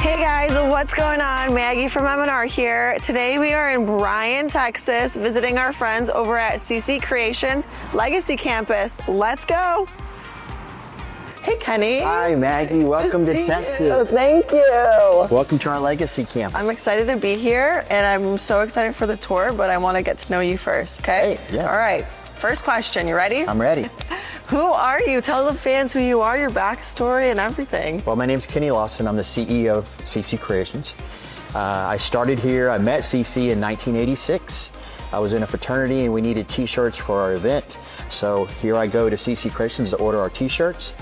Hey guys, what's going on? Maggie from M&R here. Today we are in Bryan, Texas, visiting our friends over at C.C. Creations, Legacy Campus. Let's go. Hey Kenny. Hi Maggie, welcome to Texas. Thank you. Welcome to our Legacy Campus. I'm excited to be here and I'm so excited for the tour, but I want to get to know you first, okay? Great, yes. All right, first question, you ready? I'm ready. Who are you? Tell the fans who you are, your backstory and everything. Well, my name's Kenny Lawson. I'm the CEO of C.C. Creations. I started here, I met C.C. in 1986. I was in a fraternity and we needed t-shirts for our event. So here I go to C.C. Creations to order our t-shirts.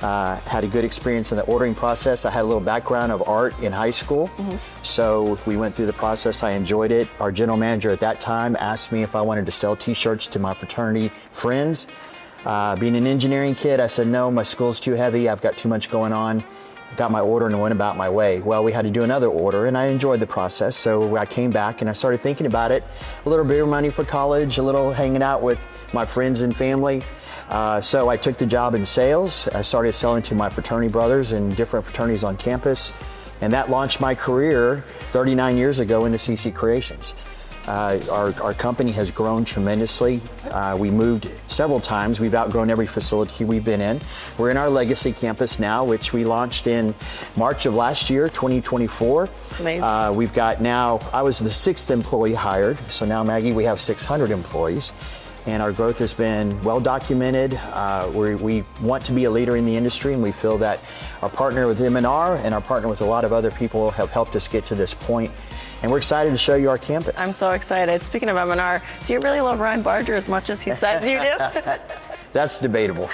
Had a good experience in the ordering process. I had a little background of art in high school. So we went through the process, I enjoyed it. Our general manager at that time asked me if I wanted to sell t-shirts to my fraternity friends. Being an engineering kid, I said, no, my school's too heavy. I've got too much going on. Got my order and went about my way. Well, we had to do another order and I enjoyed the process. So I came back and I started thinking about it. A little bit of money for college, a little hanging out with my friends and family. So I took the job in sales. I started selling to my fraternity brothers in different fraternities on campus. And that launched my career 39 years ago into C.C. Creations. Our company has grown tremendously. We moved several times. We've outgrown every facility we've been in. We're in our Legacy Campus now, which we launched in March of last year, 2024. Amazing. We've got now, I was the 6th employee hired. So now, Maggie, we have 600 employees. And our growth has been well documented. We want to be a leader in the industry, and we feel that our partner with M&R and our partner with a lot of other people have helped us get to this point. And we're excited to show you our campus. I'm so excited. Speaking of M&R, do you really love Ryan Barger as much as he says you do? That's debatable.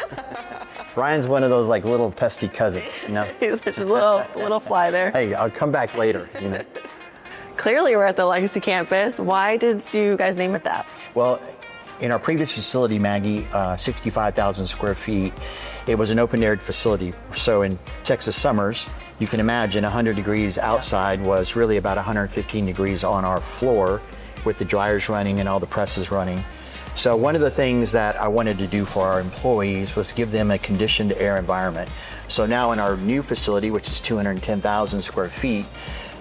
Ryan's one of those like little pesky cousins, you know? He's just a little fly there. Hey, I'll come back later, you know? Clearly we're at the Legacy Campus. Why did you guys name it that? Well, in our previous facility, Maggie, 65,000 square feet, it was an open-air facility. So in Texas summers, you can imagine 100 degrees outside was really about 115 degrees on our floor with the dryers running and all the presses running. So one of the things that I wanted to do for our employees was give them a conditioned air environment. So now in our new facility, which is 210,000 square feet,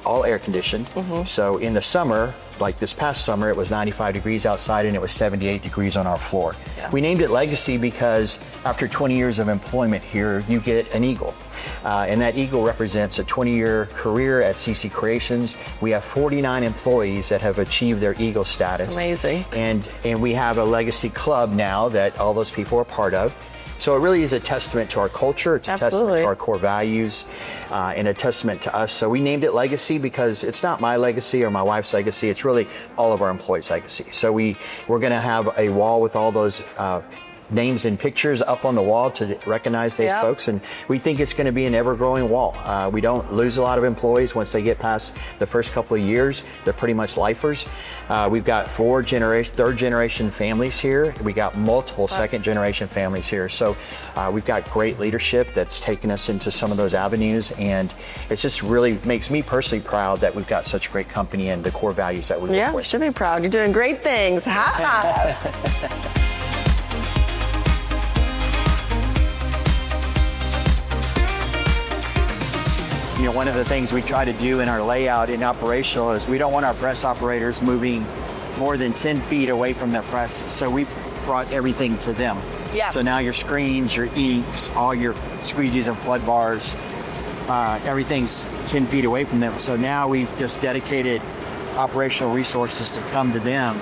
all air conditioned. So in the summer, like this past summer, it was 95 degrees outside and it was 78 degrees on our floor. We named it Legacy because after 20 years of employment here, you get an eagle. And that eagle represents a 20-year career at C.C. Creations. We have 49 employees that have achieved their eagle status. That's amazing. And we have a legacy club now that all those people are part of. So it really is a testament to our culture, it's a testament to our core values, and a testament to us. So we named it Legacy because it's not my legacy or my wife's legacy, it's really all of our employees' legacy. So we're gonna have a wall with all those names and pictures up on the wall to recognize those folks, and we think it's going to be an ever-growing wall. We don't lose a lot of employees once they get past the first couple of years. They're pretty much lifers. We've got third-generation families here. We got multiple second-generation families here. So we've got great leadership that's taken us into some of those avenues, and it just really makes me personally proud that we've got such a great company and the core values that we work with. Yeah, you should be proud. You're doing great things. Ha! You know, one of the things we try to do in our layout in operational is we don't want our press operators moving more than 10 feet away from their press. So we brought everything to them. So now your screens, your inks, all your squeegees and flood bars, everything's 10 feet away from them. So now we've just dedicated operational resources to come to them.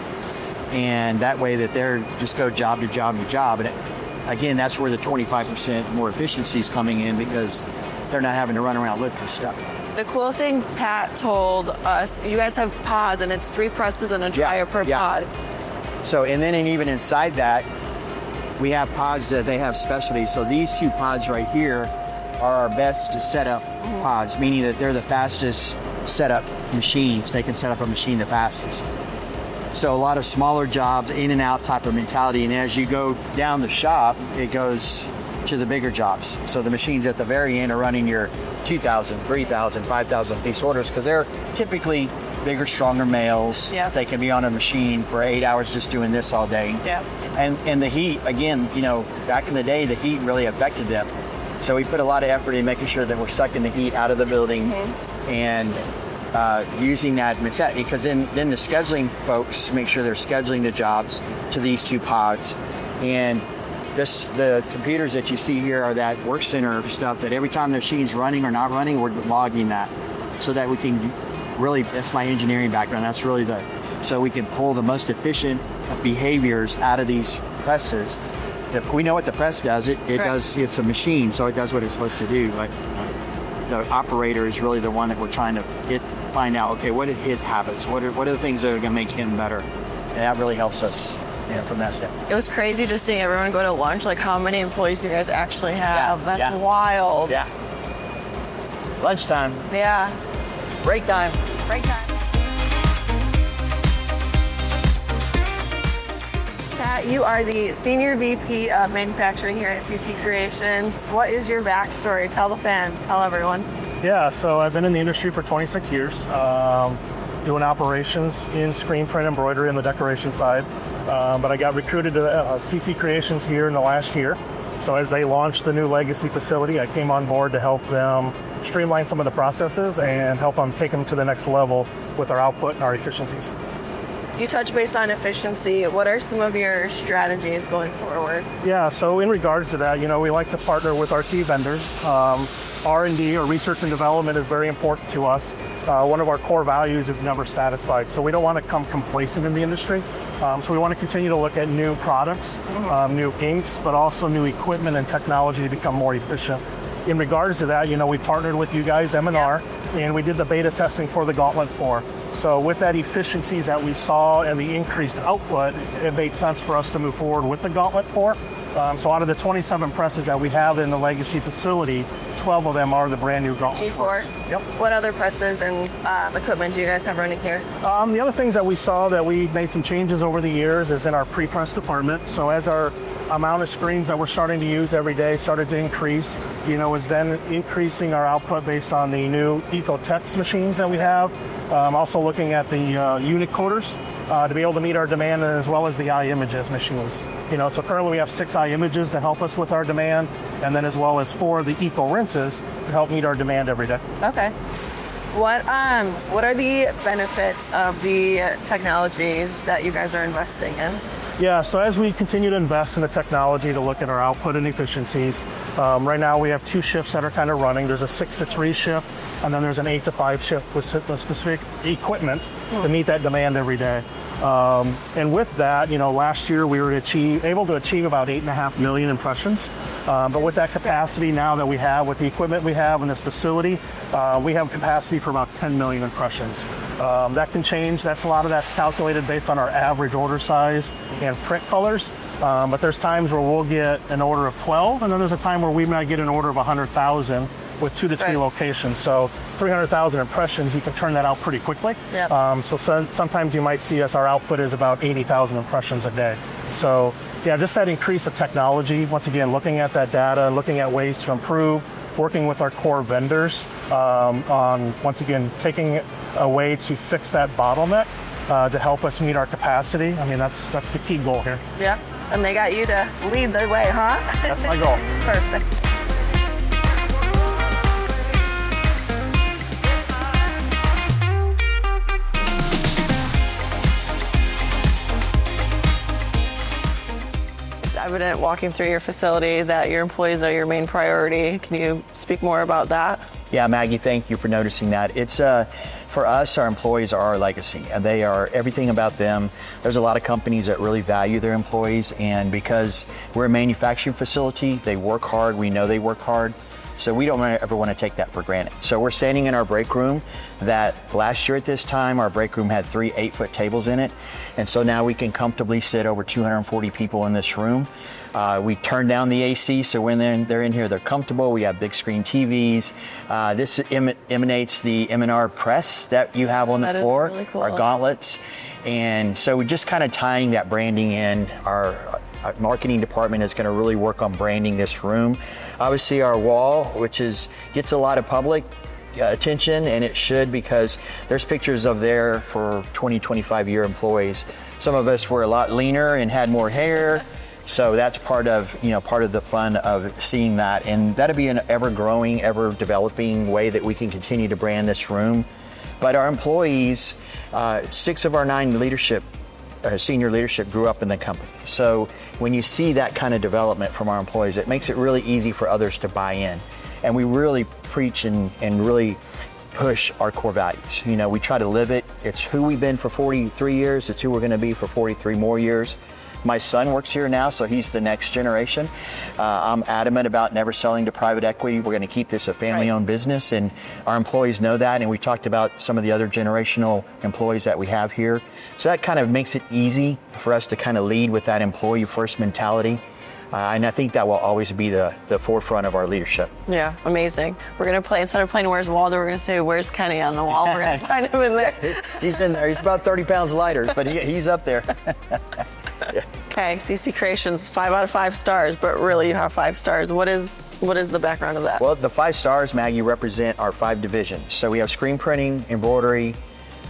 And that way that they're just go job to job to job. And again, that's where the 25% more efficiency is coming in because they're not having to run around lifting stuff. The cool thing Pat told us, you guys have pods and it's 3 presses and a dryer per pod. So, and then even inside that, we have pods that they have specialties. So these 2 pods right here are our best setup pods, meaning that they're the fastest setup machines. They can set up a machine the fastest. So a lot of smaller jobs, in and out type of mentality. And as you go down the shop, it goes to the bigger jobs. So the machines at the very end are running your 2,000, 3,000, 5,000 piece orders because they're typically bigger, stronger males. They can be on a machine for 8 hours just doing this all day. And the heat, again, you know, back in the day, the heat really affected them. So we put a lot of effort in making sure that we're sucking the heat out of the building and using that because then the scheduling folks make sure they're scheduling the jobs to these 2 pods. And the computers that you see here are that work center stuff that every time the machine's running or not running, we're logging that so that we can really, that's my engineering background, that's really so we can pull the most efficient behaviors out of these presses. If we know what the press does, it's a machine, so it does what it's supposed to do. But the operator is really the one that we're trying to find out, okay, what are his habits? What are the things that are gonna make him better? And that really helps us. From that standpoint. It was crazy just seeing everyone go to lunch, like how many employees do you guys actually have? That's wild. Yeah. Lunchtime. Yeah. Break time. Break time. Pat, you are the Senior VP of Manufacturing here at CC Creations. What is your backstory? Tell the fans, tell everyone. Yeah, so I've been in the industry for 26 years. Doing operations in screen print embroidery on the decoration side. But I got recruited to CC Creations here in the last year. So as they launched the new Legacy facility, I came on board to help them streamline some of the processes and help them take them to the next level with our output and our efficiencies. You touch base on efficiency. What are some of your strategies going forward? Yeah, so in regards to that, we like to partner with our key vendors. R&D, or research and development, is very important to us. One of our core values is never satisfied. So we don't want to become complacent in the industry. So we want to continue to look at new products, new inks, but also new equipment and technology to become more efficient. In regards to that, we partnered with you guys, M&R, and we did the beta testing for the Gauntlet 4. So with that efficiencies that we saw and the increased output, it made sense for us to move forward with the Gauntlet 4. So out of the 27 presses that we have in the Legacy facility, 12 of them are the brand new Gauntlet G4s. Yep. What other presses and equipment do you guys have running here? The other things that we saw that we made some changes over the years is in our pre-press department. So as our amount of screens that we're starting to use every day started to increase, is then increasing our output based on the new EcoTex machines that we have. Also looking at the unit coders to be able to meet our demand, as well as the iMages machines. So currently we have 6 iMages to help us with our demand, and then as well as 4 the Eco rinses to help meet our demand every day. Okay. What are the benefits of the technologies that you guys are investing in? Yeah, so as we continue to invest in the technology to look at our output and efficiencies, right now we have 2 shifts that are kind of running. There's a 6 to 3 shift, and then there's an 8 to 5 shift with specific equipment to meet that demand every day. And with that, last year we were able to achieve about 8.5 million impressions. But with that capacity now that we have, with the equipment we have in this facility, we have capacity for about 10 million impressions. That can change. That's a lot of that calculated based on our average order size and print colors. But there's times where we'll get an order of 12, and then there's a time where we might get an order of 100,000 with 2 to 3 locations. So 300,000 impressions, you can turn that out pretty quickly. Yep. So sometimes you might see our output is about 80,000 impressions a day. So yeah, just that increase of technology, once again, looking at that data, looking at ways to improve, working with our core vendors on, once again, taking a way to fix that bottleneck to help us meet our capacity. I mean, that's the key goal here. Yeah, and they got you to lead the way, huh? That's my goal. Perfect. It's evident walking through your facility that your employees are your main priority. Can you speak more about that? Yeah, Maggie, thank you for noticing that. It's for us, our employees are our legacy, and they are everything about them. There's a lot of companies that really value their employees, and because we're a manufacturing facility, they work hard. We know they work hard, so we don't ever want to take that for granted. So we're standing in our break room that last year at this time, our break room had 3 8-foot tables in it, and so now we can comfortably sit over 240 people in this room. We turn down the AC, so when they're in here, they're comfortable. We have big screen TVs. This emanates the M&R press that you have on the floor, really cool. Our gauntlets. And so we're just kind of tying that branding in. Our marketing department is going to really work on branding this room. Obviously, our wall, which gets a lot of public attention, and it should, because there's pictures of there for 20, 25-year employees. Some of us were a lot leaner and had more hair. So that's part of the fun of seeing that, and that'll be an ever-growing, ever-developing way that we can continue to brand this room. But our employees, 6 of our 9 senior leadership grew up in the company. So when you see that kind of development from our employees, it makes it really easy for others to buy in. And we really preach and really push our core values. We try to live it. It's who we've been for 43 years. It's who we're going to be for 43 more years. My son works here now, so he's the next generation. I'm adamant about never selling to private equity. We're going to keep this a family-owned business, and our employees know that. And we talked about some of the other generational employees that we have here. So that kind of makes it easy for us to kind of lead with that employee-first mentality. And I think that will always be the forefront of our leadership. Yeah, amazing. We're going to play, instead of playing Where's Waldo, we're going to say Where's Kenny on the wall. We're going to find him in there. He's in there. He's about 30 pounds lighter, but he's up there. Okay, CC Creations, 5 out of 5 stars, but really you have 5 stars. What is the background of that? Well, the 5 stars, Maggie, represent our 5 divisions. So we have screen printing, embroidery,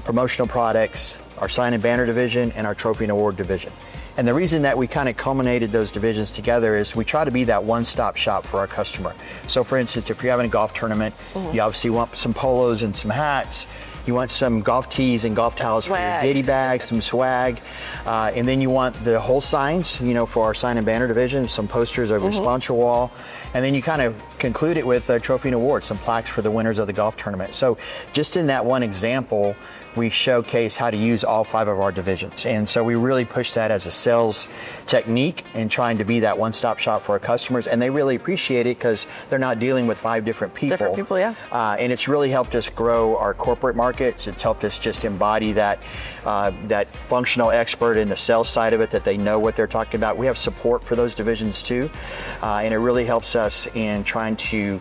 promotional products, our sign and banner division, and our trophy and award division. And the reason that we kind of culminated those divisions together is we try to be that one-stop shop for our customer. So for instance, if you're having a golf tournament, you obviously want some polos and some hats. You want some golf tees and golf towels for your giddy bag, some swag. And then you want the whole signs, for our sign and banner division, some posters over your sponsor wall. And then you kind of conclude it with a trophy and award, some plaques for the winners of the golf tournament. So just in that one example, we showcase how to use all 5 of our divisions. And so we really push that as a sales technique and trying to be that one-stop shop for our customers. And they really appreciate it because they're not dealing with 5 different people. Different people, yeah. And it's really helped us grow our corporate markets. It's helped us just embody that functional expert in the sales side of it, that they know what they're talking about. We have support for those divisions too. And it really helps us in trying to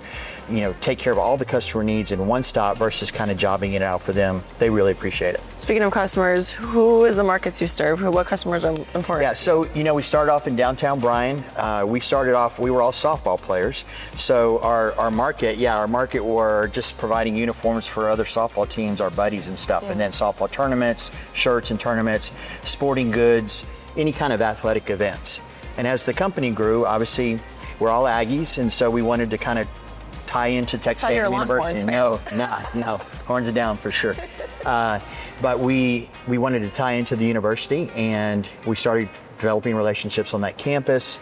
take care of all the customer needs in one stop versus kind of jobbing it out for them. They really appreciate it. Speaking of customers, who is the markets you serve? What customers are important? Yeah, so, we started off in downtown Bryan. We were all softball players. So our market were just providing uniforms for other softball teams, our buddies and stuff. And then softball tournaments, shirts and tournaments, sporting goods, any kind of athletic events. And as the company grew, obviously, we're all Aggies. And so we wanted to kind of tie into Texas A&M University. No, horns are down for sure. But we wanted to tie into the university, and we started developing relationships on that campus.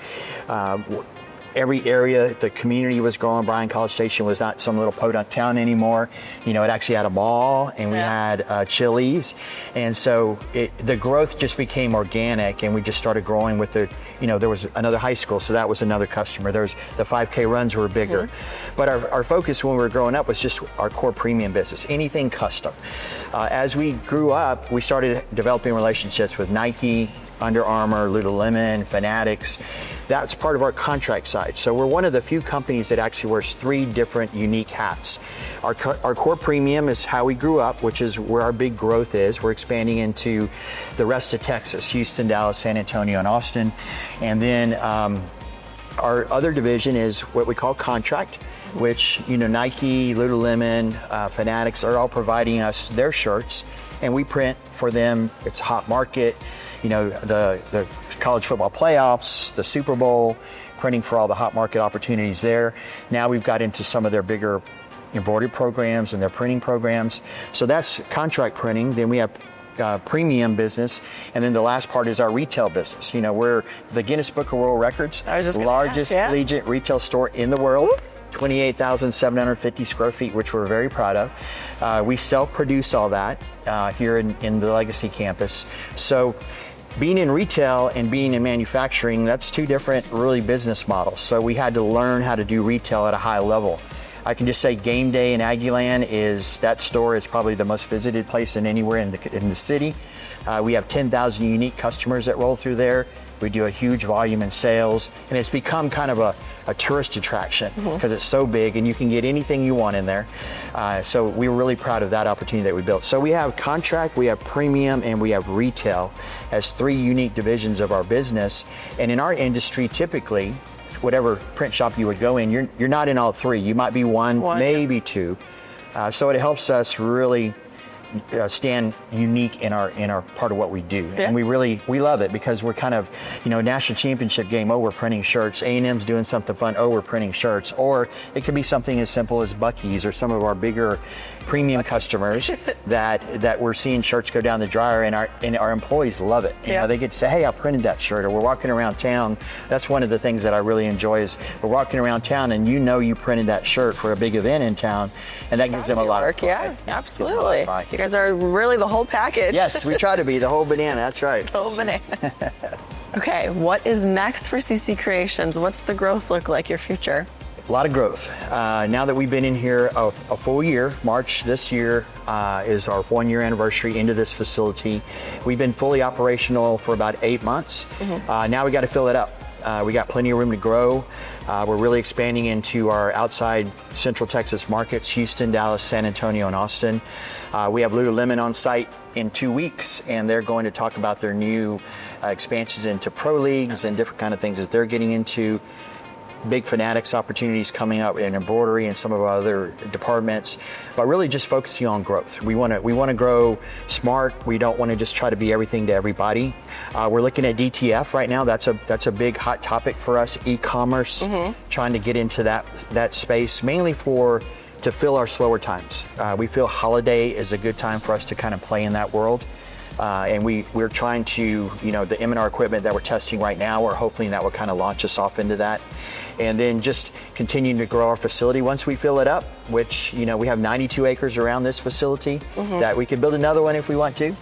Every area, the community was growing. Bryan College Station was not some little podunk town anymore. It actually had a mall, and we had Chili's. And so the growth just became organic, and we just started growing with there was another high school, so that was another customer. There was the 5K runs were bigger. But our focus when we were growing up was just our core premium business, anything custom. As we grew up, we started developing relationships with Nike, Under Armour, Lululemon, Fanatics. That's part of our contract side. So we're one of the few companies that actually wears 3 different unique hats. Our core premium is how we grew up, which is where our big growth is. We're expanding into the rest of Texas, Houston, Dallas, San Antonio, and Austin. And then our other division is what we call contract, which, Nike, Lululemon, Fanatics are all providing us their shirts, and we print for them. It's a hot market. The college football playoffs, the Super Bowl, printing for all the hot market opportunities there. Now we've got into some of their bigger embroidery programs and their printing programs. So that's contract printing. Then we have premium business. And then the last part is our retail business. We're the Guinness Book of World Records, largest collegiate retail store in the world. 28,750 square feet, which we're very proud of. We self-produce all that here in the Legacy campus. So being in retail and being in manufacturing, that's 2 different really business models. So we had to learn how to do retail at a high level. I can just say game day in Aggieland that store is probably the most visited place anywhere in the city. We have 10,000 unique customers that roll through there. We do a huge volume in sales, and it's become kind of a tourist attraction because it's so big and you can get anything you want in there. So we were really proud of that opportunity that we built. So we have contract, we have premium, and we have retail as 3 unique divisions of our business. And in our industry, typically, whatever print shop you would go in, you're not in all 3. You might be one, maybe 2. So it helps us really stand unique in our part of what we do. Yeah. And we love it because we're kind of, national championship game, oh, we're printing shirts. A&M's doing something fun, oh, we're printing shirts. Or it could be something as simple as Buc-ee's or some of our bigger premium customers that we're seeing shirts go down the dryer, and our employees love it. They get to say, hey, I printed that shirt. Or we're walking around town. That's one of the things that I really enjoy is we're walking around town and you printed that shirt for a big event in town, and that gives them a lot of pride. Yeah, absolutely. You guys are really the whole package. Yes, we try to be the whole banana. That's right. The whole banana. Okay, what is next for CC Creations? What's the growth look like, your future? A lot of growth. Now that we've been in here a full year, March this year is our 1 year anniversary into this facility. We've been fully operational for about 8 months. Now we got to fill it up. We got plenty of room to grow. We're really expanding into our outside Central Texas markets, Houston, Dallas, San Antonio, and Austin. We have Lululemon on site in 2 weeks, and they're going to talk about their new expansions into pro leagues and different kind of things that they're getting into. Big Fanatics opportunities coming up in embroidery and some of our other departments, but really just focusing on growth. We want to grow smart. We don't want to just try to be everything to everybody. We're looking at DTF right now. That's a big hot topic for us. E-commerce, trying to get into that space, mainly to fill our slower times. We feel holiday is a good time for us to kind of play in that world. And we're trying to, the M&R equipment that we're testing right now, we're hoping that will kind of launch us off into that. And then just continuing to grow our facility once we fill it up, which, we have 92 acres around this facility that we could build another one if we want to,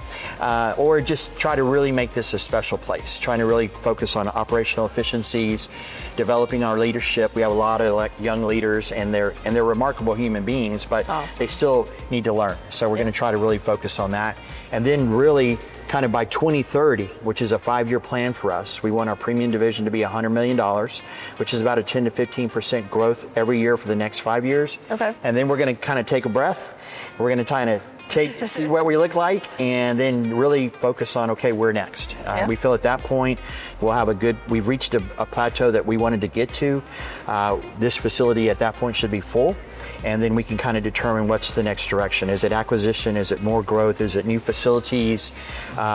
or just try to really make this a special place, trying to really focus on operational efficiencies, developing our leadership. We have a lot of young leaders, and they're remarkable human beings, but they still need to learn. So we're going to try to really focus on that. And then really kind of by 2030, which is a 5-year plan for us, we want our premium division to be $100 million, which is about a 10 to 15% growth every year for the next 5 years. Okay. And then we're going to kind of take a breath. We're going to kind of see what we look like, and then really focus on, okay, where next? We feel at that point we'll have we've reached a plateau that we wanted to get to. This facility at that point should be full, and then we can kind of determine what's the next direction. Is it acquisition? Is it more growth? Is it new facilities?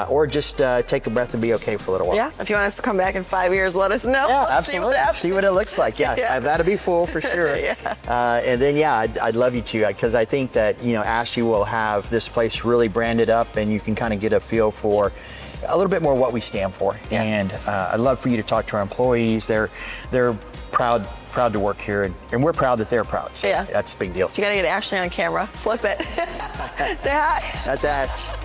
Or just take a breath and be okay for a little while. Yeah, if you want us to come back in 5 years, let us know. Yeah, absolutely. See what it looks like. Yeah. That'll be full for sure. And then, I'd love you to, because I think that, Ashley will have this place really branded up, and you can kind of get a feel for a little bit more what we stand for. And I'd love for you to talk to our employees. They're proud to work here, and we're proud that they're proud. So that's a big deal. So you got to get Ashley on camera. Flip it. Say hi. That's Ash.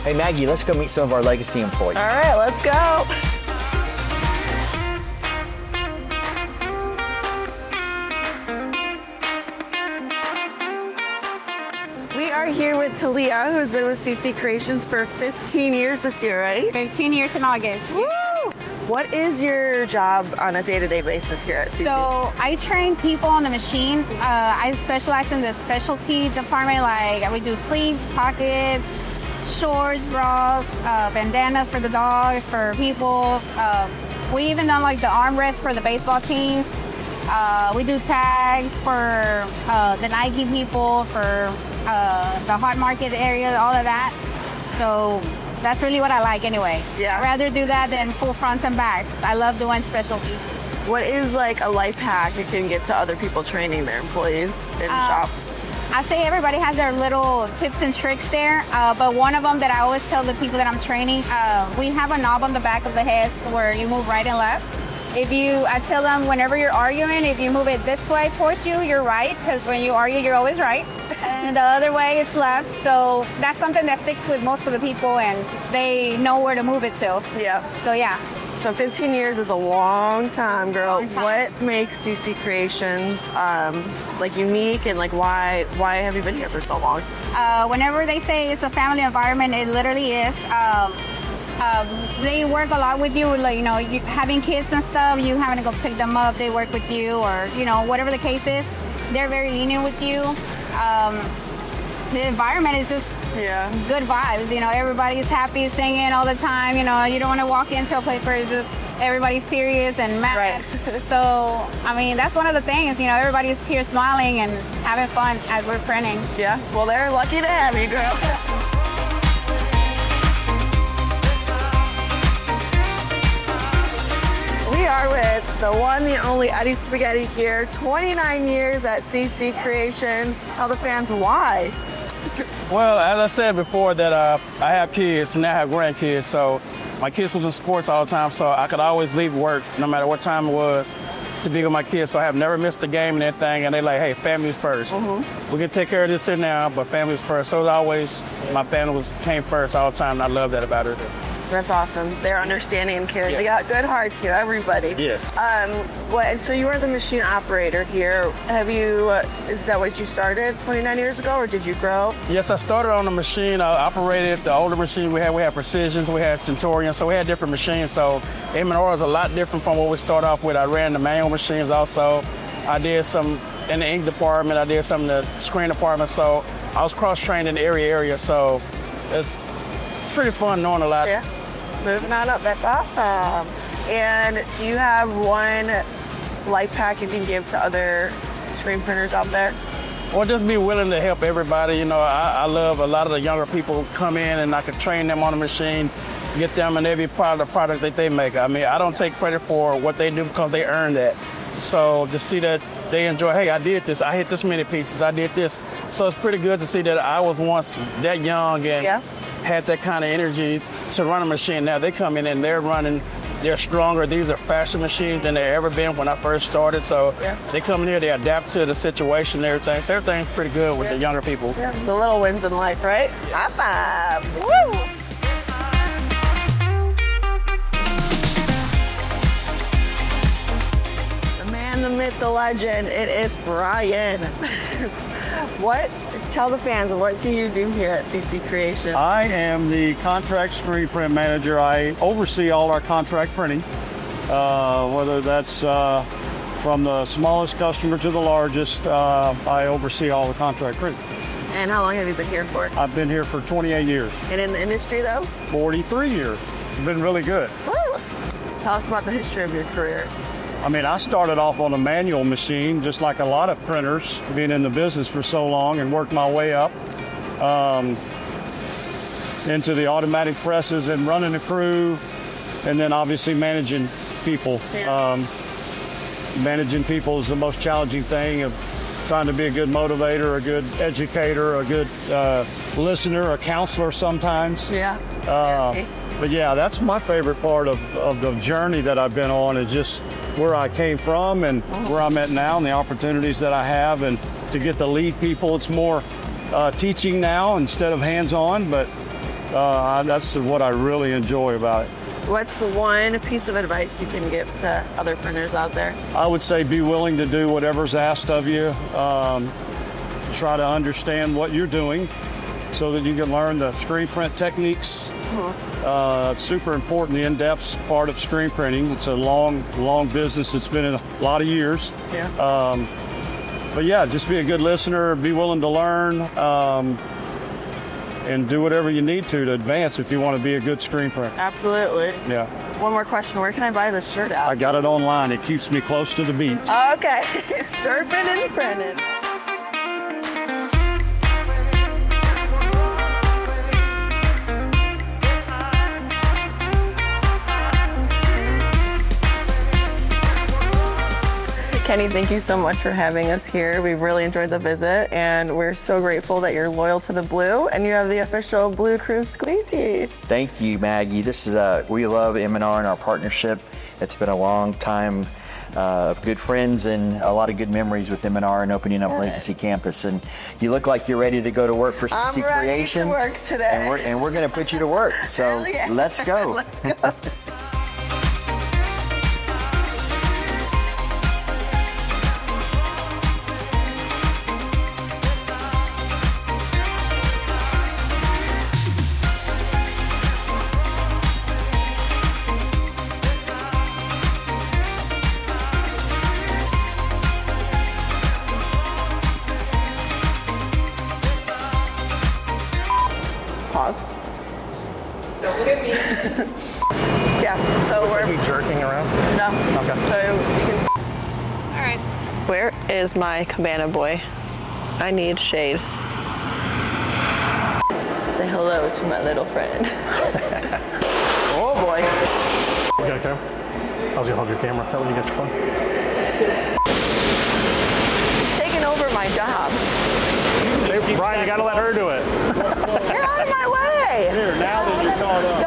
Hey, Maggie, let's go meet some of our Legacy employees. All right, let's go. We are here with Talia, who's been with CC Creations for 15 years this year, right? 15 years in August. Woo! What is your job on a day-to-day basis here at CC? So I train people on the machine. I specialize in the specialty department, like we do sleeves, pockets, shorts, bras, bandanas for the dogs, for people. We even done like the armrest for the baseball teams. We do tags for the Nike people, for the hot market area, all of that. So that's really what I like anyway. Yeah. I'd rather do that than full fronts and backs. I love doing specialties. What is like a life hack you can get to other people training their employees in shops? I say everybody has their little tips and tricks there, but one of them that I always tell the people that I'm training, we have a knob on the back of the head where you move right and left. I tell them whenever you're arguing, if you move it this way towards you, you're right, because when you argue, you're always right. And the other way is left. So that's something that sticks with most of the people, and they know where to move it to. Yeah. So yeah. So 15 years is a long time, girl. Long time. What makes CC Creations like unique, and like why have you been here for so long? Whenever they say it's a family environment, it literally is. They work a lot with you, like, you having kids and stuff, you having to go pick them up, they work with you, or, whatever the case is. They're very lenient with you. the environment is just Yeah. good vibes. You know, everybody's happy, singing all the time. You know, you don't want to walk into a place where it's just everybody's serious and mad. Right. So, I mean, that's one of the things. You know, everybody's here smiling and having fun as we're printing. Yeah. Well, they're lucky to have you, girl. We are with the one, the only Eddie Spaghetti here. 29 years at CC Creations. Tell the fans why. Well, as I said before, that I have kids and I have grandkids, so my kids was in sports all the time, so I could always leave work no matter what time it was to be with my kids. So I have never missed a game and everything, and they like, hey, family's first. We can take care of this here now, but family's first. So always, my family came first all the time, and I love that about it. That's awesome. They're understanding and caring. Yeah. They got good hearts here, everybody. Yes. So you were the machine operator here. Have you, is that what you started 29 years ago, or did you grow? Yes, I started on the machine. I operated the older machine we had. We had Precisions, we had Centurion, so we had different machines. So M&R is a lot different from what we started off with. I ran the manual machines also. I did some in the ink department. I did some in the screen department. So I was cross-trained in every area. So it's pretty fun knowing a lot. Yeah. Moving on up. That's awesome. And do you have one life hack you can give to other screen printers out there? Or just be willing to help everybody. You know, I love a lot of the younger people come in and I can train them on the machine, get them in every part of the product that they make. I mean, I don't take credit for what they do because they earned that. So to see that they enjoy, hey, I did this, I hit this many pieces, I did this. So it's pretty good to see that I was once that young and had that kind of energy to run a machine. Now they come in and they're running, they're stronger. These are faster machines than they've ever been when I first started. So they come in here, they adapt to the situation and everything. So everything's pretty good with the younger people. Yeah. The little wins in life, right? Awesome. Woo! The man, the myth, the legend. It is Bryan. Tell the fans, what do you do here at CC Creations? I am the contract screen print manager. I oversee all our contract printing, whether that's from the smallest customer to the largest. I oversee all the contract printing. And how long have you been here for? I've been here for 28 years. And in the industry, though? 43 years. It's been really good. Woo! Tell us about the history of your career. I mean, I started off on a manual machine, just like a lot of printers, being in the business for so long, and worked my way up into the automatic presses and running a crew, and then obviously managing people. Managing people is the most challenging thing, of trying to be a good motivator, a good educator, a good listener, a counselor sometimes. But yeah, that's my favorite part of the journey that I've been on, is just where I came from and where I'm at now and the opportunities that I have, and to get to lead people. It's more teaching now instead of hands-on, but that's what I really enjoy about it. What's the one piece of advice you can give to other printers out there? I would say be willing to do whatever's asked of you. Try to understand what you're doing so that you can learn the screen print techniques. It's super important, the in-depth part of screen printing. It's a long business. It's been a lot of years. But yeah, just be a good listener, be willing to learn, and do whatever you need to advance if you want to be a good screen printer. Absolutely. Yeah. One more question. Where can I buy this shirt I at? got it online. It keeps me close to the beach. Okay. Surfing and printing. Kenny, thank you so much for having us here. We've really enjoyed the visit, and we're so grateful that you're loyal to the blue and you have the official Blue Crew Squeegee. Thank you, Maggie. This is we love M&R and our partnership. It's been a long time of good friends and a lot of good memories with M&R and opening up Legacy Campus. And you look like you're ready to go to work for I'm CC ready Creations. to work today. And we're going to put you to work. So let's go. Let's go. Yeah, so Are we're we jerking around? no. Okay. So you can. All right. Where is my cabana boy? I need shade. Say hello to my little friend. Oh boy. You got a camera? I was gonna hold your camera. That way you got your phone. He's taking over my job. Hey, Bryan, you gotta let her do it. Get out of my way! Here, now that you're caught up.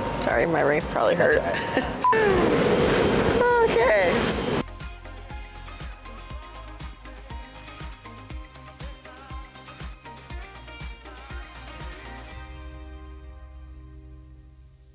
Go! Sorry, my rings probably hurt.